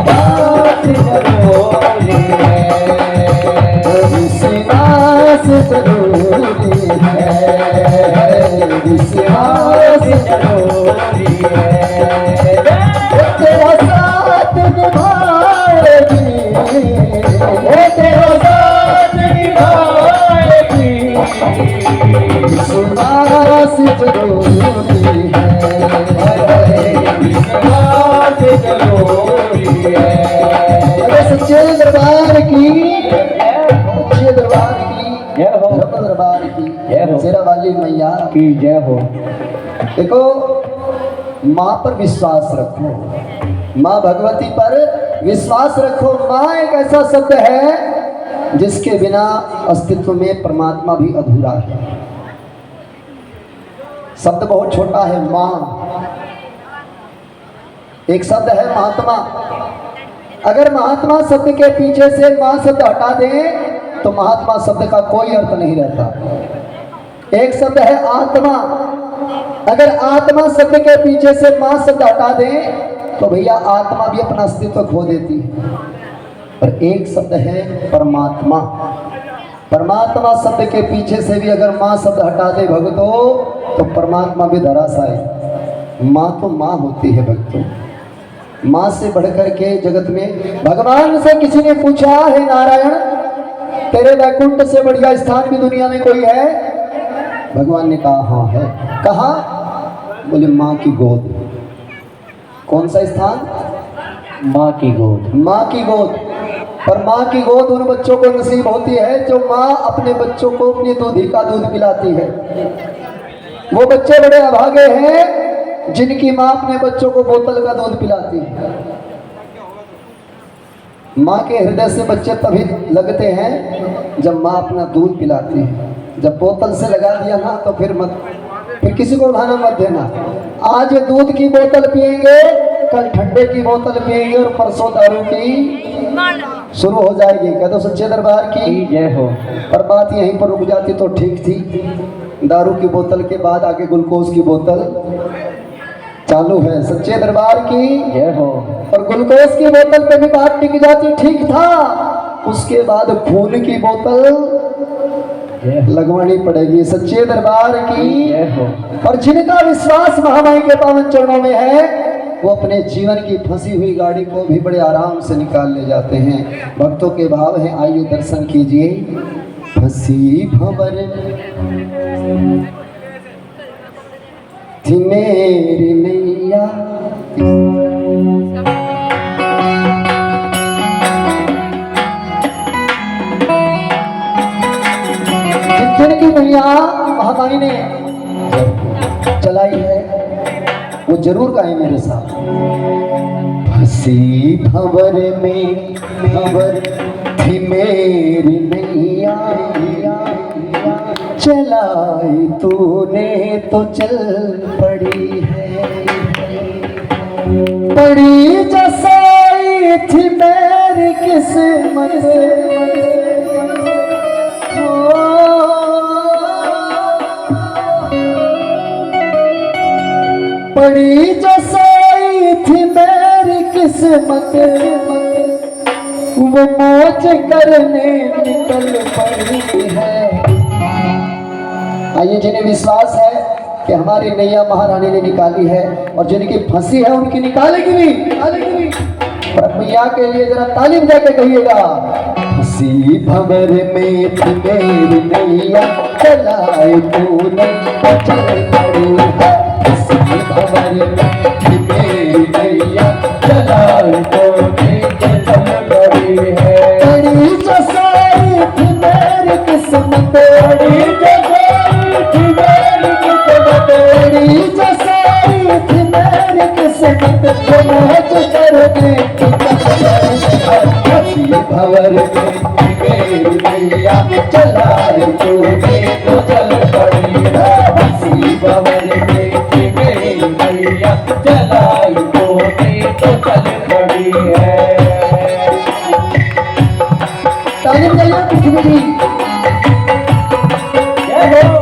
बात जरूरी है, विश्वास जरूरी है, विश्वास जरूरी है। तेरा साथ निभाएगी, तेरा साथ निभाएगी, विश्वास जरूरी है, विश्वास जरूरी है। अरे सच्चे दरबार की, सच्चे दरबार की जय हो, दरबार की जय हो, शेरा वाली मैया की जय हो। देखो, माँ पर विश्वास रखो, माँ भगवती पर विश्वास रखो। माँ एक ऐसा शब्द है जिसके बिना अस्तित्व में परमात्मा भी अधूरा है। शब्द बहुत छोटा है माँ। एक शब्द है महात्मा। अगर महात्मा शब्द के पीछे से माँ शब्द हटा दें तो महात्मा शब्द का कोई अर्थ नहीं रहता। एक शब्द है आत्मा। अगर आत्मा शब्द के पीछे से माँ शब्द हटा दें तो भैया आत्मा भी अपना अस्तित्व खो देती है। और एक शब्द है परमात्मा। परमात्मा शब्द के पीछे से भी अगर माँ शब्द हटा दे भक्तों तो परमात्मा भी धराशायी। माँ तो माँ होती है भक्तों। माँ से बढ़कर के जगत में भगवान से किसी ने पूछा है नारायण तेरे वैकुंठ से बढ़िया स्थान भी दुनिया में कोई है? भगवान ने कहा हाँ है। कहा? बोले माँ की गोद। कौन सा स्थान? माँ की गोद। माँ की गोद। पर माँ की गोद उन बच्चों को नसीब होती है जो माँ अपने बच्चों को अपनी दूधी का दूध पिलाती है। वो बच्चे बड़े अभागे हैं जिनकी माँ अपने बच्चों को बोतल का दूध पिलाती है। माँ के हृदय से बच्चे तभी लगते हैं जब माँ अपना दूध पिलाती है। जब बोतल से लगा दिया ना तो फिर किसी को उठाना मत देना। आज दूध की बोतल पिएंगे, कल ठंडे की बोतल पिएंगे और परसों दारू की शुरू हो जाएगी। कह दो सच्चे दरबार की जय हो। पर बात यहीं पर रुक जाती तो ठीक थी। दारू की बोतल के बाद आगे ग्लूकोज की बोतल चालू है। सच्चे दरबार की जय हो। और ग्लूकोज की बोतल पे भी बात टिक जाती ठीक था। उसके बाद खून की बोतल लगवानी पड़ेगी। सच्चे दरबार की जय हो। और जिनका विश्वास महामाई के पावन चरणों में है वो अपने जीवन की फंसी हुई गाड़ी को भी बड़े आराम से निकाल ले जाते हैं। भक्तों के भाव हैं, आइए दर्शन कीजिए। फंसी भंवर थी मेरी नैया, जिनकी नैया महामाई ने चलाई है वो जरूर गाए मेरे साथ। फंसी भंवर में भंवर थी मेरी नैया, चलाई तूने तो चल पड़ी है। पड़ी जसाई थी मेरी किस्मत, पड़ी जसाई थी मेरी किस्मत, वो मौज करने निकल पड़ी है। आइए, जिन्हें विश्वास है कि हमारी नैया महारानी ने निकाली है और जिनकी फंसी है उनकी निकालेगी भी। पर मैया के लिए जरा ताली बजा के कहिएगा। फंसी भंवर में थी मेरी नैया, चलाए तूने तो चल पड़ी है। फंसी भंवर में थी मेरी नैया, चलाए तूने तो चल पड़ी है। बड़ी जसाई थी मेरी किस्मत, बड़ी जसाई थी मेरी किस्मत, बड़ी जसाई थी मेरी किस्मत, वो मौज करने फंसी भंवर में थी मेरी नैया, चलाए तूने तो चल पड़ी है। फंसी भंवर में थी मेरी नैया, चलाए तूने तो चल पड़ी है। तालीम जाइए पृथ्वी जी। जय हो।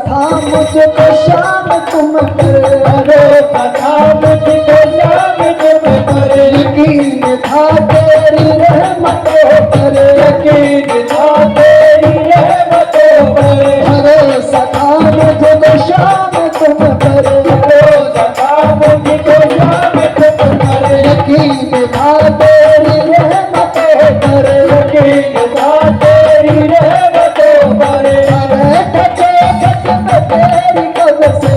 था मुझको शाम तुम पर, भरोसा था मुझको शाम तुम पर, यकीन था तेरी रहमतों पर, यकीन था तेरी रहमतों पर, भरोसा था मुझको शाम तुम पर, भरोसा था मुझको शाम तुम पर, यकीन था तेरी रहमतों पर, यकीन था तेरी रहमतों पर, तेरी कब से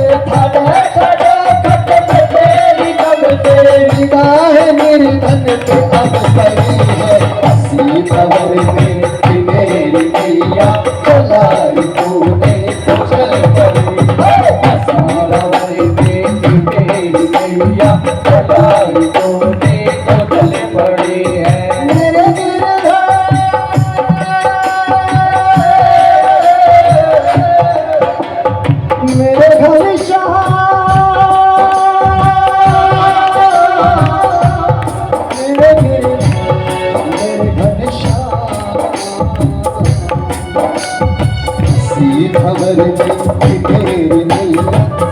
निगाह निर्धन पे अब पड़ी है, हंसी खबर में कि मेरी मैया चलाई तूने तो चल पड़ी, हंसी खबर में कि मेरी मैया चलाई तूने तो चल पड़ी है। मेरे घर शाह खबर में मेरी मैया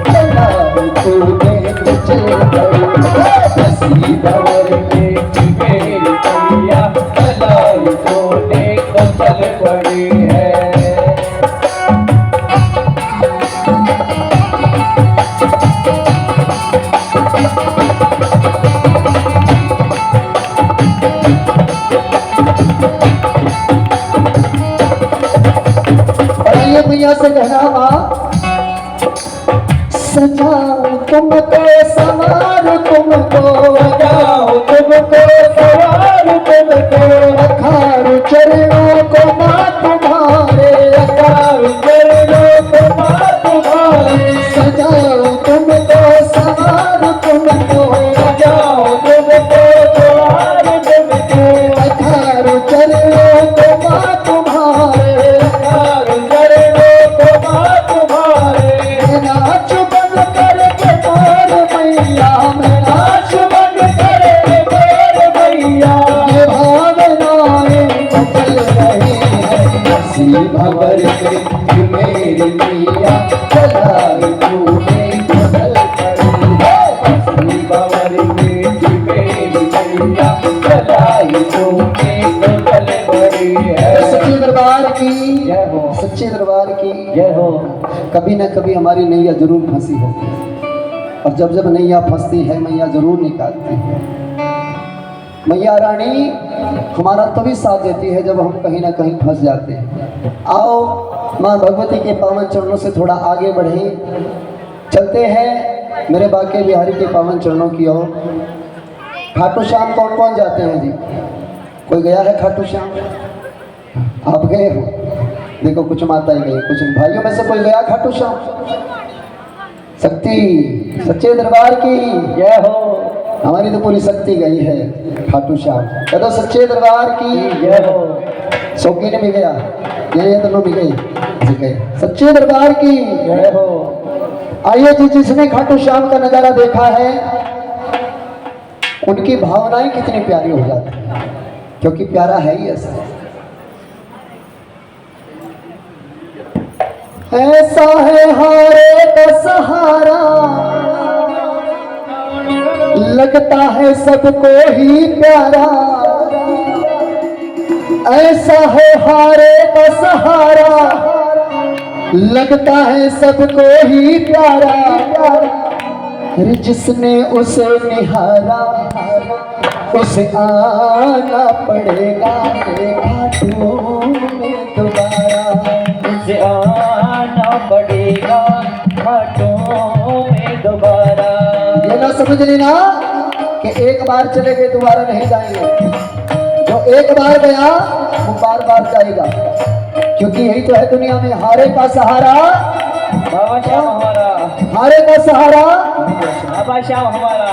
चलाई तूने तो चल पड़ी, हंसी खबर में मेरी मैया चलाई तूने तो चल पड़ी है। मैया से कहना माँ सजाओ तुमको सवार तुमको, सजाओ तुमको सवार तुमको, अखारू चरणों को माँ तुम्हारे, अखारू चरणों को माँ तुम्हारे, सजाओ तुमको सवार तुमको, सजाओ तुमको सवार तुमको, अखारू चरणों को माँ तुम्हारे, अखारू खबर में मेरी मैया चलाई तूने तो चल पड़ी, हंसी खबर में मेरी मैया चलाई तूने तो चल पड़ी है। सच्चे दरबार की जय हो, सच्चे दरबार की जय हो। कभी न कभी हमारी नैया जरूर फंसी होगी, और जब जब नैया फंसती है मैया जरूर निकालती है। मैया रानी हमारा तभी साथ देती है जब हम कहीं ना कहीं फंस जाते हैं। आओ माँ भगवती के पावन चरणों से थोड़ा आगे बढ़े, चलते हैं मेरे बाके बिहारी के पावन चरणों की ओर। खाटू श्याम कौन कौन जाते हैं जी? कोई गया है खाटू श्याम? आप गए हो? देखो कुछ माता ही गई, कुछ भाइयों में से कोई गया खाटू श्याम? शक्ति सच्चे दरबार की जय हो। हमारी तो पूरी शक्ति गई है खाटू श्याम। कदो सच्चे दरबार की जय हो। शौकीन भी गया, ये दोनों भी गए। सच्चे दरबार की जय हो। आइए जी, जिसने खाटू श्याम का नजारा देखा है उनकी भावनाएं कितनी प्यारी हो जाती है, क्योंकि प्यारा है ही ऐसा। ऐसा है हारे का सहारा, लगता है सबको ही प्यारा। ऐसा है हारे का सहारा, लगता है सबको ही प्यारा। अरे जिसने उसे निहारा उसे आना पड़ेगा खाटू में दोबारा। उसे आना पड़ेगा खाटू में दोबारा। ये ना समझ लेना कि एक बार चले गए दोबारा नहीं जाएंगे। जो एक बार गया वो बार बार जाएगा, क्योंकि यही तो है दुनिया में हारे का सहारा बाबा श्याम हमारा। हारे का सहारा बाबा श्याम हमारा।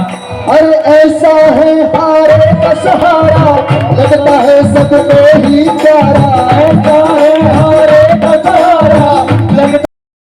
अरे ऐसा है हारे का सहारा, लगता है सबको ही प्यारा।